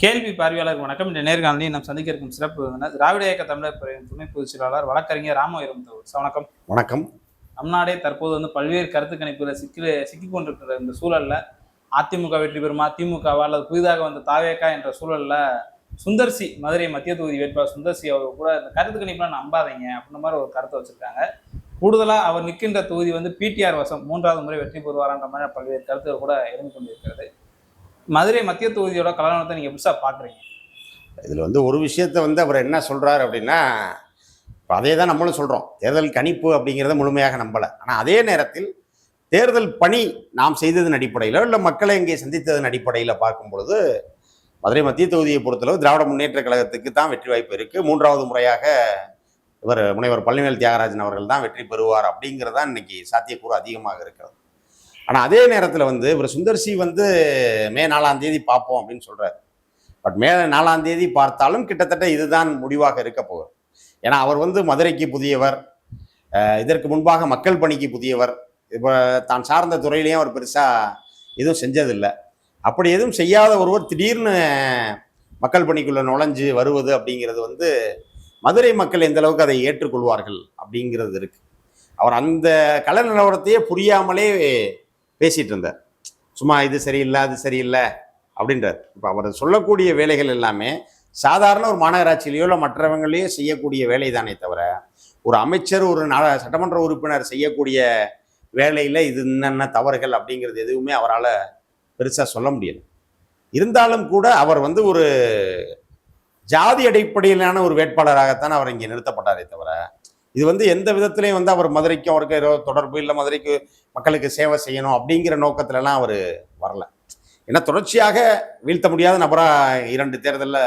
கேள்வி பார்வையாளர் வணக்கம். இந்த நேர்காணலில் நாம் சந்திக்க இருக்கும் சிறப்பு விருந்தினர் திராவிட இயக்க தமிழர் பேரவையின் துணை பொதுச் செயலாளர் வழக்கறிஞர் ராமவீரம் வணக்கம். வணக்கம். நம் நாடே தற்போது பல்வேறு கருத்து கணிப்புகளை சிக்கிக் கொண்டிருக்கிற இந்த சூழல்ல அதிமுக வெற்றி பெறுமா, திமுகவா அல்லது புதிதாக வந்த தாவேக்கா என்ற சூழல்ல சுந்தர்சி, மதுரை மத்திய தொகுதி வேட்பாளர் சுந்தர்சி அவர் கூட இந்த கருத்து கணிப்புலாம் நம்பாதீங்க அப்படின்ற மாதிரி ஒரு கருத்தை வச்சிருக்காங்க. கூடுதலா அவர் நிற்கின்ற தொகுதி பிடிஆர் வசம் 3வது முறை வெற்றி பெறுவாரான்ற மாதிரி பல்வேறு கருத்துகள் கூட இருந்து கொண்டிருக்கிறது. மதுரை மத்திய தொகுதியோட கலவரத்தை நீங்க எப்படி பாக்குறீங்க? இதுல ஒரு விஷயத்த அவர் என்ன சொல்றாரு அப்படின்னா, அதே தான் நம்மளும் சொல்றோம். தேர்தல் கணிப்பு அப்படிங்கிறத முழுமையாக நம்பல. ஆனா அதே நேரத்தில் தேர்தல் பணி நாம் செய்ததன் அடிப்படையிலோ இல்லை மக்களை இங்கே சந்தித்ததன் அடிப்படையில் பார்க்கும் பொழுது மதுரை மத்திய தொகுதியை பொறுத்தளவு திராவிட முன்னேற்ற கழகத்துக்கு தான் வெற்றி வாய்ப்பு இருக்கு. 3வது முறையாக முனைவர் பழனிவேல் தியாகராஜன் அவர்கள் தான் வெற்றி பெறுவார் அப்படிங்கிறதான் இன்னைக்கு சாத்தியக்கூறு அதிகமாக இருக்கிறது. ஆனால் அதே நேரத்தில் இவர் சுந்தர்சி மே 4ஆம் தேதி பார்ப்போம் அப்படின்னு சொல்றாரு. பட் மே 4ஆம் தேதி பார்த்தாலும் கிட்டத்தட்ட இதுதான் முடிவாக இருக்க போகுது. ஏன்னா அவர் மதுரைக்கு புதியவர், இதற்கு முன்பாக மக்கள் பணிக்கு புதியவர், இப்போ தான் சார்ந்த துறையிலையும் அவர் பெருசாக எதுவும் செஞ்சதில்லை. அப்படி எதுவும் செய்யாத ஒருவர் திடீர்னு மக்கள் பணிக்குள்ள நுழைஞ்சு வருவது அப்படிங்கிறது மதுரை மக்கள் எந்த அளவுக்கு அதை ஏற்றுக்கொள்வார்கள் அப்படிங்கிறது இருக்கு. அவர் அந்த கள நிலவரத்தையே புரியாமலே பேசிட்டு இருந்தார். சும்மா இது சரியில்லை அது சரியில்லை அப்படின்றார். இப்போ அவர் சொல்லக்கூடிய வேலைகள் எல்லாமே சாதாரண ஒரு மாநகராட்சியிலையோ இல்லை மற்றவங்களையோ செய்யக்கூடிய வேலை தானே தவிர ஒரு அமைச்சர் ஒரு சட்டமன்ற உறுப்பினர் செய்யக்கூடிய வேலையில் இது என்னென்ன தவறுகள் அப்படிங்கிறது எதுவுமே அவரால் பெருசாக சொல்ல முடியாது. இருந்தாலும் கூட அவர் ஒரு ஜாதி அடிப்படையிலான ஒரு வேட்பாளராகத்தான் அவர் இங்கே நிறுத்தப்பட்டாரே தவிர இது எந்த விதத்திலையும் அவர் மதுரைக்கும் அவருக்கு தொடர்பு இல்லை, மதுரைக்கு மக்களுக்கு சேவை செய்யணும் அப்படிங்கிற நோக்கத்துலலாம் அவர் வரல. ஏன்னா தொடர்ச்சியாக வீழ்த்த முடியாத நபராக 2 தேர்தலில்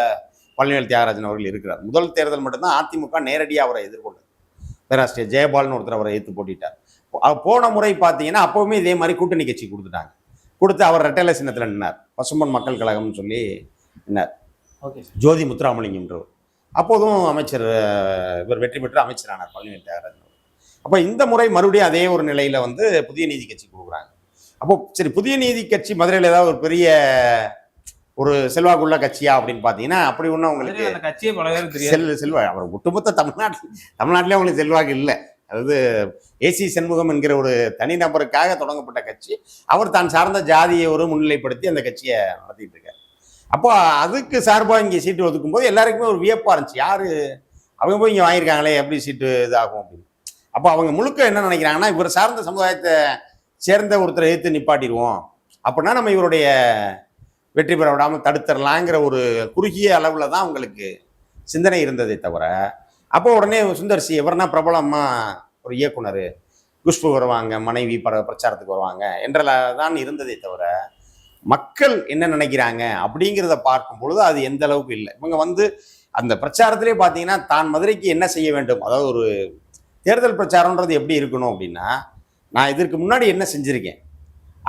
பழனிவேல் தியாகராஜன் அவர்கள் இருக்கிறார். முதல் தேர்தல் மட்டும்தான் அதிமுக நேரடியாக அவரை எதிர்கொண்டது. பேராசிரியர் ஜெயபால்னு ஒருத்தர் அவரை எதிர்த்து போட்டிட்டார். போன முறை பார்த்தீங்கன்னா அப்போவுமே இதே மாதிரி கூட்டணி கட்சி கொடுத்து அவர் ரெட்டலை சின்னத்தில் நின்னார். பசும்பொன் மக்கள் கழகம்னு சொல்லி நின்னார். ஜோதி முத்துராமலிங்கம்ன்றவர் அப்போதும் அமைச்சர், இவர் வெற்றி பெற்று அமைச்சரானார் பழனிவேல் தியாகராஜன். அப்போ இந்த முறை மறுபடியும் அதே ஒரு நிலையில புதிய நீதி கட்சி கொடுக்குறாங்க. அப்போ சரி, புதிய நீதி கட்சி மதுரையில் ஏதாவது ஒரு பெரிய ஒரு செல்வாக்குள்ள கட்சியா அப்படின்னு பார்த்தீங்கன்னா அப்படி ஒன்றும் அவங்களுக்கு செல்வா அவர் ஒட்டுமொத்த தமிழ்நாட்டிலே அவங்களுக்கு செல்வாக்கு இல்லை. அதாவது ஏசி சண்முகம் என்கிற ஒரு தனிநபருக்காக தொடங்கப்பட்ட கட்சி. அவர் தான் சார்ந்த ஜாதியை முன்னிலைப்படுத்தி அந்த கட்சியை நடத்திட்டு இருக்காரு. அப்போ அதுக்கு சார்பாக இங்கே சீட்டு ஒதுக்கும் போது எல்லாருக்குமே ஒரு வியப்பாக இருந்துச்சு. யாரு அவங்க போய் இங்கே வாங்கியிருக்காங்களே, எப்படி சீட்டு இதாகும் அப்படின்னு. அப்போ அவங்க முழுக்க என்ன நினைக்கிறாங்கன்னா, இவர் சார்ந்த சமுதாயத்தை சேர்ந்த ஒருத்தரை எதிர்த்து நிப்பாட்டிடுவோம் அப்படின்னா நம்ம இவருடைய வெற்றி பெற விடாமல் தடுத்துடலாங்கிற ஒரு குறுகிய அளவில் தான் அவங்களுக்கு சிந்தனை இருந்ததை தவிர, அப்போ உடனே சுந்தர்சி எவர்னா பிரபலமாக ஒரு இயக்குனர், குஷ்பு வருவாங்க, மனைவி பிரச்சாரத்துக்கு வருவாங்க என்றதான் இருந்ததை தவிர மக்கள் என்ன நினைக்கிறாங்க அப்படிங்கிறத பார்க்கும் பொழுது அது எந்த அளவுக்கு இல்லை. இவங்க அந்த பிரச்சாரத்திலே பார்த்தீங்கன்னா தான் மதுரைக்கு என்ன செய்ய வேண்டும், அதாவது ஒரு தேர்தல் பிரச்சாரம்ன்றது எப்படி இருக்கணும் அப்படின்னா, நான் இதற்கு முன்னாடி என்ன செஞ்சுருக்கேன்,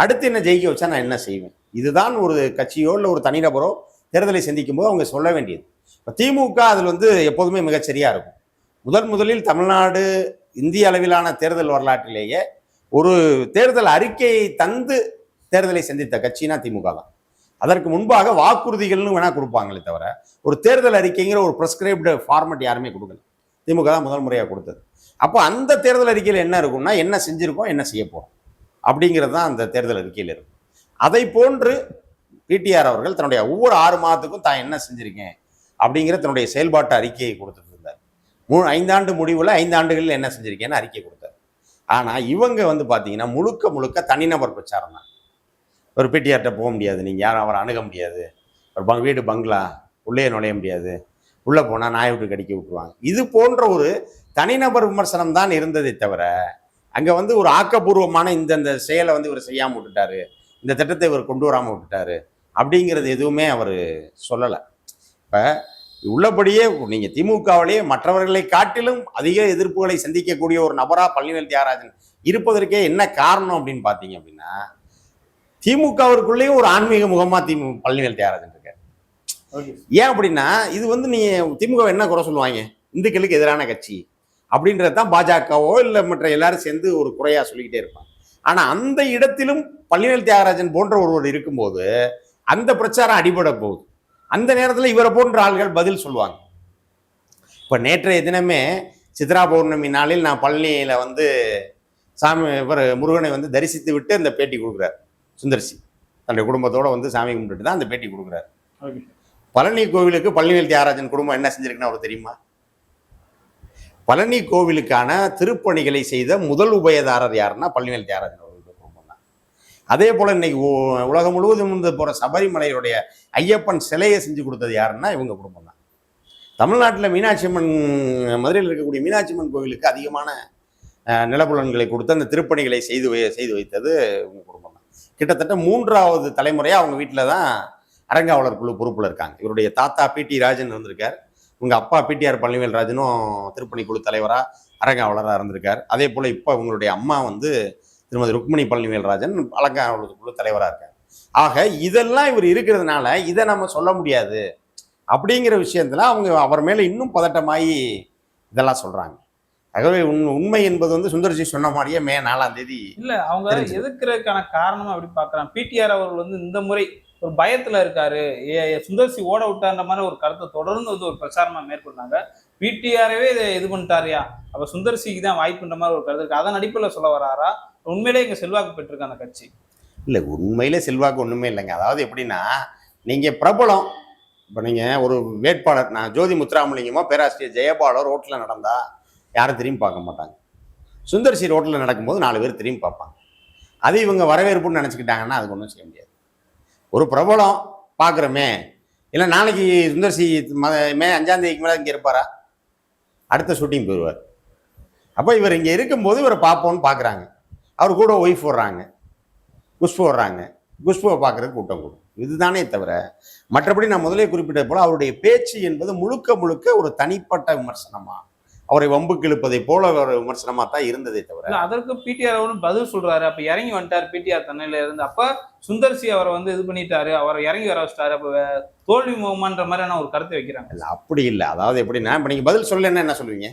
அடுத்து என்ன ஜெயிக்க வச்சா நான் என்ன செய்வேன், இதுதான் ஒரு கட்சியோ இல்லை ஒரு தனிநபரோ தேர்தலை சந்திக்கும் போது அவங்க சொல்ல வேண்டியது. இப்போ திமுக அதில் எப்போதுமே மிகச்சரியாக இருக்கும். முதலில் தமிழ்நாடு இந்திய அளவிலான தேர்தல் வரலாற்றிலேயே ஒரு தேர்தல் அறிக்கையை தந்து தேர்தலை சந்தித்த கட்சினா திமுக தான். அதற்கு முன்பாக வாக்குறுதிகள்னு வேணா கொடுப்பாங்களே தவிர ஒரு தேர்தல் அறிக்கைங்கிற ஒரு ப்ரெஸ்கிரைப்டு ஃபார்மெட் யாருமே கொடுக்கல. திமுக தான் முதல் முறையாக கொடுத்தது. அப்போ அந்த தேர்தல் அறிக்கையில் என்ன இருக்கும்னா, என்ன செஞ்சுருக்கோம், என்ன செய்ய போகிறோம் அப்படிங்கிறது தான் அந்த தேர்தல் அறிக்கையில் இருக்கும். அதை போன்று பிடிஆர் அவர்கள் தன்னுடைய ஒவ்வொரு 6 மாதத்துக்கும் தான் என்ன செஞ்சிருக்கேன் அப்படிங்கிற தன்னுடைய செயல்பாட்டு அறிக்கையை கொடுத்துட்டு இருந்தார். 5 ஆண்டு முடிவில் 5 ஆண்டுகளில் என்ன செஞ்சிருக்கேன்னு அறிக்கை கொடுத்தார். ஆனால் இவங்க பார்த்தீங்கன்னா முழுக்க தனிநபர் பிரச்சாரம் தான். ஒரு பிடிஆர்கிட்ட போக முடியாது, நீங்கள் யாரும் அவரை அணுக முடியாது, ஒரு வீடு பங்களா உள்ளே நுழைய முடியாது, உள்ளே போனால் நாயை விட்டு கடிக்க விட்டுருவாங்க. இது போன்ற ஒரு தனிநபர் விமர்சனம் தான் இருந்ததை தவிர அங்கே ஒரு ஆக்கப்பூர்வமான இந்த செயலை இவர் செய்யாமல் விட்டுட்டாரு, இந்த திட்டத்தை இவர் கொண்டு வராமல் விட்டுட்டாரு அப்படிங்கிறது எதுவுமே அவர் சொல்லலை. இப்போ உள்ளபடியே நீங்கள் திமுகவிலேயே மற்றவர்களை காட்டிலும் அதிக எதிர்ப்புகளை சந்திக்கக்கூடிய ஒரு நபராக பழனிவேல் தியாகராஜன் இருப்பதற்கே என்ன காரணம் அப்படின்னு பார்த்தீங்க அப்படின்னா, திமுகவிற்குள்ளேயும் ஒரு ஆன்மீக முகமா பழனிவேல் தியாகராஜன் இருக்காரு. ஏன் அப்படின்னா, இது நீ திமுக என்ன குறை சொல்லுவாங்க, இந்துக்களுக்கு எதிரான கட்சி அப்படின்றது தான் பாஜகவோ இல்லை மற்ற எல்லாரும் சேர்ந்து ஒரு குறையா சொல்லிக்கிட்டே இருப்பாங்க. ஆனா அந்த இடத்திலும் பழனிவேல் தியாகராஜன் போன்ற ஒருவர் இருக்கும்போது அந்த பிரச்சாரம் அடிபட போகுது. அந்த நேரத்தில் இவரை போன்ற ஆள்கள் பதில் சொல்லுவாங்க. இப்போ நேற்றைய தினமே சித்ரா பௌர்ணமி நாளில் நான் பழனியில் வந்து சாமி இவர் முருகனை வந்து தரிசித்து விட்டு அந்த பேட்டி கொடுக்குறார் சுந்தர்சி. தன்னுடைய குடும்பத்தோடு வந்து சாமி கும்பிட்டுட்டு தான் அந்த பேட்டி கொடுக்குறாரு. பழனி கோவிலுக்கு பழனிவேல் தியாகராஜன் குடும்பம் என்ன செஞ்சிருக்குன்னு அவருக்கு தெரியுமா? பழனி கோவிலுக்கான திருப்பணிகளை செய்த முதல் உபயதாரர் யாருன்னா பழனிவேல் தியாகராஜன் அவர்களுடைய குடும்பம் தான். அதே போல் இன்னைக்கு உலகம் முழுவதும் வந்து போகிற சபரிமலையுடைய ஐயப்பன் சிலையை செஞ்சு கொடுத்தது யாருன்னா இவங்க குடும்பம் தான். தமிழ்நாட்டில் மீனாட்சி அம்மன், மதுரையில் இருக்கக்கூடிய மீனாட்சி அம்மன் கோவிலுக்கு அதிகமான நிலப்புலன்களை கொடுத்து அந்த திருப்பணிகளை செய்து வைத்தது இவங்க குடும்பம் தான். கிட்டத்தட்ட 3வது தலைமுறையாக அவங்க வீட்டில் தான் அரங்காவலர் குழு பொறுப்பில் இருக்காங்க. இவருடைய தாத்தா பிடி ராஜன் இருந்திருக்கார். உங்கள் அப்பா பிடிஆர் பழனிவேல் ராஜனும் திருப்பணி குழு தலைவராக அரங்காவலராக இருந்திருக்கார். அதே போல் இப்போ உங்களுடைய அம்மா வந்து திருமதி ருக்மணி பழனிவேல் ராஜன் அரங்காவலர் குழு தலைவராக இருக்கார். ஆக இதெல்லாம் இவர் இருக்கிறதுனால இதை நம்ம சொல்ல முடியாது அப்படிங்கிற விஷயத்துல அவங்க அவர் மேலே இன்னும் பதட்டமாகி இதெல்லாம் சொல்கிறாங்க. ஆகவே உண்மை என்பது வந்து சுந்தர்ஜி சொன்ன மாதிரியே மே 4ஆம் தேதி இல்ல அவங்க எதிர்க்கிறதுக்கான காரணம் அப்படி பாக்குறாங்க. பிடிஆர் அவர்கள் வந்து இந்த முறை ஒரு பயத்துல இருக்காரு, சுந்தர்சி ஓட விட்டான்ற மாதிரி ஒரு கருத்தை தொடர்ந்து வந்து ஒரு பிரச்சாரமா மேற்கொண்டாங்க. பிடிஆரவே இதை இது பண்ணிட்டாரியா, அப்ப சுந்தர்சிக்கு தான் வாய்ப்புன்ற மாதிரி ஒரு கருத்து இருக்கு. அதன் அடிப்படையில் சொல்ல வராரா? உண்மையிலே இங்க செல்வாக்கு பெற்றிருக்கு அந்த கட்சி? இல்லை, உண்மையிலே செல்வாக்கு ஒன்றுமே இல்லைங்க. அதாவது எப்படின்னா, நீங்கள் பிரபலம், இப்போ நீங்கள் ஒரு வேட்பாளர், நான் ஜோதி முத்துராமலிங்கமோ பேராசிரியர் ஜெயபாலோ ரோட்டில் நடந்தா யாரும் திரும்பி பார்க்க மாட்டாங்க. சுந்தர்சி ரோட்டில் நடக்கும்போது 4 பேர் திரும்பி பார்ப்பாங்க. அது இவங்க வரவேற்புன்னு நினச்சிக்கிட்டாங்கன்னா அதுக்கு ஒன்றும் செய்ய முடியாது. ஒரு பிரபலம் பார்க்குறோமே, இல்லை நாளைக்கு சுந்தர்சி மே 5ஆம் தேதிக்கு மேலே இங்கே இருப்பாரா? அடுத்த ஷூட்டிங் போயிடுவார். அப்போ இவர் இங்கே இருக்கும்போது இவரை பார்ப்போன்னு பார்க்குறாங்க. அவர் கூட ஒய்ஃப் வர்றாங்க, குஷ்பு வர்றாங்க. குஷ்புவை பார்க்குறதுக்கு கூட்டம் கூடும். இதுதானே தவிர மற்றபடி நான் முதலே குறிப்பிட்டது போல அவருடைய பேச்சு என்பது முழுக்க முழுக்க ஒரு தனிப்பட்ட விமர்சனமா, அவரை வம்புக்கு இழுப்பதை போல ஒரு விமர்சனமா தான் இருந்ததே தவிர. அதற்கு பிடிஆர் அவரும் பதில் சொல்றாரு. அப்ப இறங்கி வந்துட்டார் பிடிஆர் தன்னையில இருந்து. அப்ப சுந்தர்சி அவரை வந்து இது பண்ணிட்டாரு, அவரை இறங்கி வர வச்சிட்டாரு. அப்ப தோல்வி முகமான்ற மாதிரியான ஒரு கருத்தை வைக்கிறாங்க. இல்லை, அப்படி இல்லை. அதாவது எப்படின்னா, இப்போ நீங்கள் பதில் சொல்லலைன்னா என்ன சொல்லுவீங்க?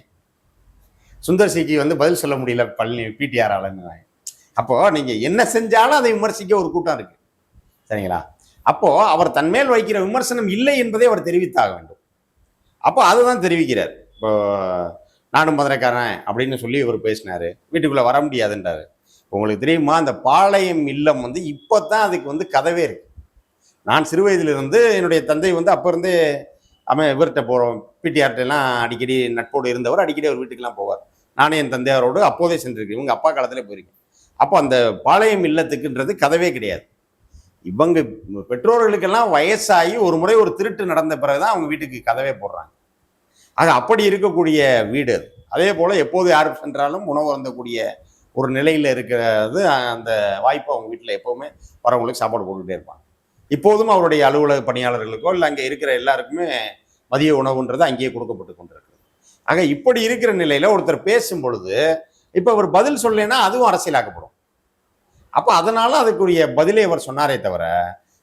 சுந்தர்சிக்கு வந்து பதில் சொல்ல முடியல பழனி பிடிஆர் ஆளுன்னு. அப்போ நீங்க என்ன செஞ்சாலும் அதை விமர்சிக்க ஒரு கூட்டம் இருக்கு, சரிங்களா? அப்போ அவர் தன்மேல் வைக்கிற விமர்சனம் இல்லை என்பதை அவர் தெரிவித்தாக வேண்டும். அப்போ அதுதான் தெரிவிக்கிறார். இப்போ நானும் மதுரைக்காரன் அப்படின்னு சொல்லி இவர் பேசினாரு, வீட்டுக்குள்ள வர முடியாதுன்றாரு. உங்களுக்கு தெரியுமா, அந்த பாளையம் இல்லம் வந்து இப்போ தான் அதுக்கு வந்து கதவே இருக்கு. நான் சிறு வயதிலிருந்து என்னுடைய தந்தை வந்து அப்போ இருந்தே இவர்கிட்ட போகிறோம், பிடிஆர்ட்டெல்லாம் அடிக்கடி நட்போடு இருந்தவர், அடிக்கடி அவர் வீட்டுக்கெல்லாம் போவார். நானே என் தந்தையாரோடு அப்போதே சென்றிருக்கேன், இவங்க அப்பா காலத்தில் போயிருக்கேன். அப்போ அந்த பாளையம் இல்லத்துக்குன்றது கதவே கிடையாது. இவங்க பெற்றோர்களுக்கெல்லாம் வயசாகி ஒரு முறை ஒரு திருட்டு நடந்த பிறகுதான் அவங்க வீட்டுக்கு கதவே போடுறாங்க. ஆக அப்படி இருக்கக்கூடிய வீடு அது. அதே போல் எப்போது யார் சென்றாலும் உணவு அருந்தக்கூடிய ஒரு நிலையில் இருக்கிறது. அந்த வாய்ப்பை அவங்க வீட்டில் எப்போவுமே வரவங்களுக்கு சாப்பாடு போட்டுக்கிட்டே இருப்பாங்க. இப்போதும் அவருடைய அலுவலக பணியாளர்களுக்கோ இல்லை அங்கே இருக்கிற எல்லாருக்குமே மதிய உணவுன்றது அங்கேயே கொடுக்கப்பட்டு கொண்டிருக்கிறது. ஆக இப்படி இருக்கிற நிலையில் ஒருத்தர் பேசும் பொழுது இப்போ அவர் பதில் சொல்லலைன்னா அதுவும் அரசியலாக்கப்படும். அப்போ அதனால அதுக்குரிய பதிலே அவர் சொன்னாரே தவிர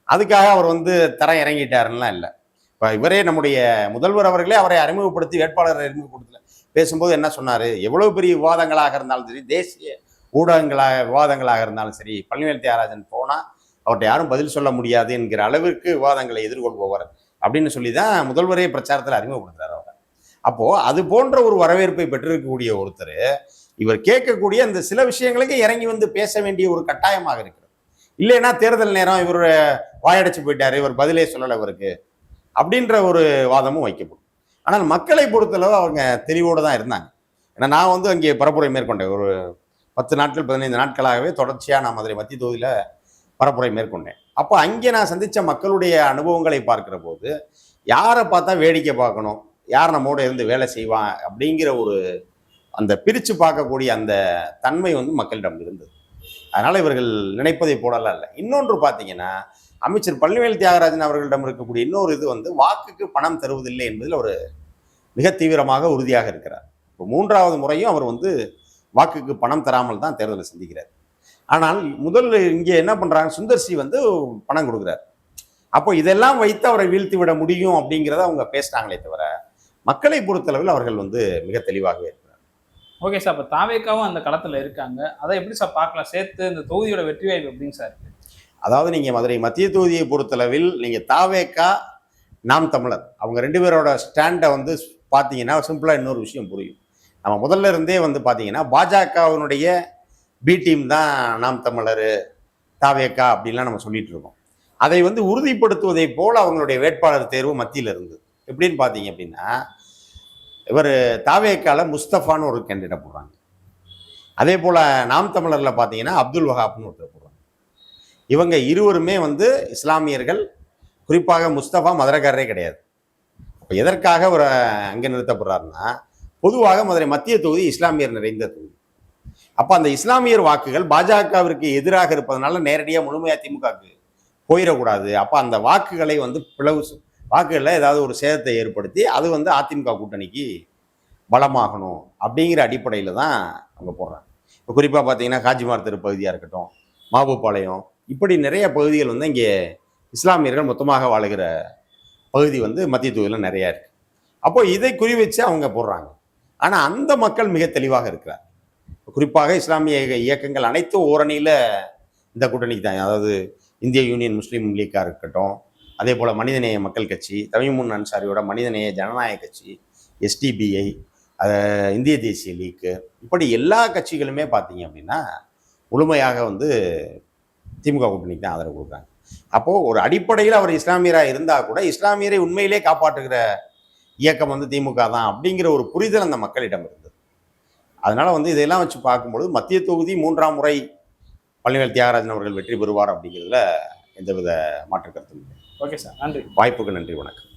அதுக்காக அவர் வந்து தரம் இறங்கிட்டாருன்னா இல்லை. இப்போ இவரே நம்முடைய முதல்வர் அவர்களே அவரை அறிமுகப்படுத்தி வேட்பாளரை அறிமுகப்படுத்தல பேசும்போது என்ன சொன்னார்? எவ்வளோ பெரிய விவாதங்களாக இருந்தாலும் சரி, தேசிய விவாதங்களாக இருந்தாலும் சரி, பழனிவேல் தியாகராஜன் போனால் அவர்கிட்ட யாரும் பதில் சொல்ல முடியாது என்கிற அளவிற்கு விவாதங்களை எதிர்கொள்பவர் அப்படின்னு சொல்லி தான் முதல்வரே பிரச்சாரத்தில் அறிமுகப்படுத்துறாரு அவர். அப்போது அது போன்ற ஒரு வரவேற்பை பெற்றிருக்கக்கூடிய ஒருத்தர் இவர் கேட்கக்கூடிய அந்த சில விஷயங்களுக்கு இறங்கி வந்து பேச வேண்டிய ஒரு கட்டாயமாக இருக்கிறது. இல்லைன்னா தேர்தல் நேரம் இவர் வாயடைச்சு போயிட்டாரு, இவர் பதிலே சொல்லலை இவருக்கு அப்படின்ற ஒரு வாதமும் வைக்கப்படும். ஆனால் மக்களை பொறுத்தளவு அவங்க தெளிவோடு தான் இருந்தாங்க. ஏன்னா நான் வந்து அங்கே பரப்புரை மேற்கொண்டேன். ஒரு 10 நாட்கள் 15 நாட்களாகவே தொடர்ச்சியாக நான் மதுரை மத்திய தொகுதியில் பரப்புரை மேற்கொண்டேன். அப்போ அங்கே நான் சந்தித்த மக்களுடைய அனுபவங்களை பார்க்குற போது யாரை பார்த்தா வேடிக்கை பார்க்கணும், யார் நம்மோட இருந்து வேலை செய்வான் அப்படிங்கிற ஒரு அந்த பிரித்து பார்க்கக்கூடிய அந்த தன்மை வந்து மக்களிடம் இருந்தது. அதனால் இவர்கள் நினைப்பதை போடலாம் இல்லை. இன்னொன்று பார்த்தீங்கன்னா, அமைச்சர் பழனிவேல் தியாகராஜன் அவர்களிடம் இருக்கக்கூடிய இன்னொரு இது வந்து வாக்குக்கு பணம் தருவதில்லை என்பதில் ஒரு மிக தீவிரமாக உறுதியாக இருக்கிறார். இப்போ 3வது முறையும் அவர் வந்து வாக்குக்கு பணம் தராமல் தான் தேர்தலை சந்திக்கிறார். ஆனால் முதல்ல இங்கே என்ன பண்ணுறாங்க, சுந்தர்சி வந்து பணம் கொடுக்குறார். அப்போ இதெல்லாம் வைத்து அவரை வீழ்த்தி விட முடியும் அப்படிங்கிறத அவங்க பேசுகிறாங்களே தவிர மக்களை பொறுத்தளவில் அவர்கள் வந்து மிக தெளிவாகவே இருக்கிறார். ஓகே சார், அப்போ தாவேக்காவும் அந்த களத்தில் இருக்காங்க, அதை எப்படி சார் பார்க்கலாம்? சேர்த்து இந்த தொகுதியோட வெற்றி வாய்ப்பு எப்படிங்க சார்? அதாவது நீங்கள் மதுரை மத்திய தொகுதியை பொறுத்தளவில் நீங்கள் தாவேக்கா நாம் தமிழர். அவங்க 2 பேரோட ஸ்டாண்டை வந்து பார்த்தீங்கன்னா சிம்பிளாக இன்னொரு விஷயம் புரியும். நம்ம முதல்ல இருந்தே வந்து பார்த்தீங்கன்னா பாஜகவினுடைய பி டீம் தான் நாம் தமிழர், தாவேக்கா அப்படின்லாம் நம்ம சொல்லிட்டு இருக்கோம். அதை வந்து உறுதிப்படுத்துவதை போல அவங்களுடைய வேட்பாளர் தேர்வு மத்தியில் இருந்தது. எப்படின்னு பார்த்தீங்க அப்படின்னா, இவர் தாவேக்கால முஸ்தபான்னு ஒரு கேண்டிடேட் போடுறாங்க. அதே போல் நாம் தமிழரில் பார்த்தீங்கன்னா அப்துல் வஹாப்னு ஒருத்தர் போடுறாங்க. இவங்க இருவருமே வந்து இஸ்லாமியர்கள். குறிப்பாக முஸ்தபா மதுரைக்காரரே கிடையாது. அப்போ எதற்காக ஒரு அங்கே நிறுத்தப்படுறாருன்னா, பொதுவாக மதுரை மத்திய தொகுதி இஸ்லாமியர் நிறைந்த தொகுதி. அப்போ அந்த இஸ்லாமியர் வாக்குகள் பாஜகவிற்கு எதிராக இருப்பதனால நேரடியாக முழுமையாக திமுகவுக்கு போயிடக்கூடாது. அப்போ அந்த வாக்குகளை வந்து வாக்குகளில் ஏதாவது ஒரு சேதத்தை ஏற்படுத்தி அது வந்து அதிமுக கூட்டணிக்கு பலமாகணும் அப்படிங்கிற அடிப்படையில் தான் அவங்க போடுறாங்க. இப்போ குறிப்பாக பார்த்தீங்கன்னா காஜிமார் தெரு பகுதியாக இருக்கட்டும், மாபுப்பாளையம், இப்படி நிறைய பகுதிகள் வந்து இங்கே இஸ்லாமியர்கள் மொத்தமாக வாழுகிற பகுதி வந்து மத்திய தொகுதியில் நிறையா இருக்குது. அப்போ இதை குறிவச்சு அவங்க போடுறாங்க. ஆனால் அந்த மக்கள் மிக தெளிவாக இருக்கிறார். குறிப்பாக இஸ்லாமிய இயக்கங்கள் அனைத்தும் ஓரணியில் இந்த கூட்டணிக்கு தான். அதாவது இந்திய யூனியன் முஸ்லீம் லீக்காக இருக்கட்டும், அதே போல் மனிதநேய மக்கள் கட்சி, தமிமுன் அன்சாரியோட மனிதநேய ஜனநாயக கட்சி, எஸ்டிபிஐ, இந்திய தேசிய லீக்கு, இப்படி எல்லா கட்சிகளுமே பார்த்தீங்க அப்படின்னா முழுமையாக வந்து திமுக கூட்டணிக்கு தான் ஆதரவு கொடுக்குறாங்க. அப்போது ஒரு அடிப்படையில் அவர் இஸ்லாமியராக இருந்தால் கூட இஸ்லாமியரை உண்மையிலே காப்பாற்றுகிற இயக்கம் வந்து திமுக தான் அப்படிங்கிற ஒரு புரிதல் அந்த மக்களிடம் இருந்தது. அதனால் வந்து இதெல்லாம் வச்சு பார்க்கும்பொழுது மத்திய தொகுதி 3ஆம் முறை பழனிவேல் தியாகராஜன் அவர்கள் வெற்றி பெறுவார் அப்படிங்கிறதுல எந்தவித மாற்று கருத்தும் இல்லை. ஓகே சார், நன்றி. வாய்ப்புக்கு நன்றி, வணக்கம்.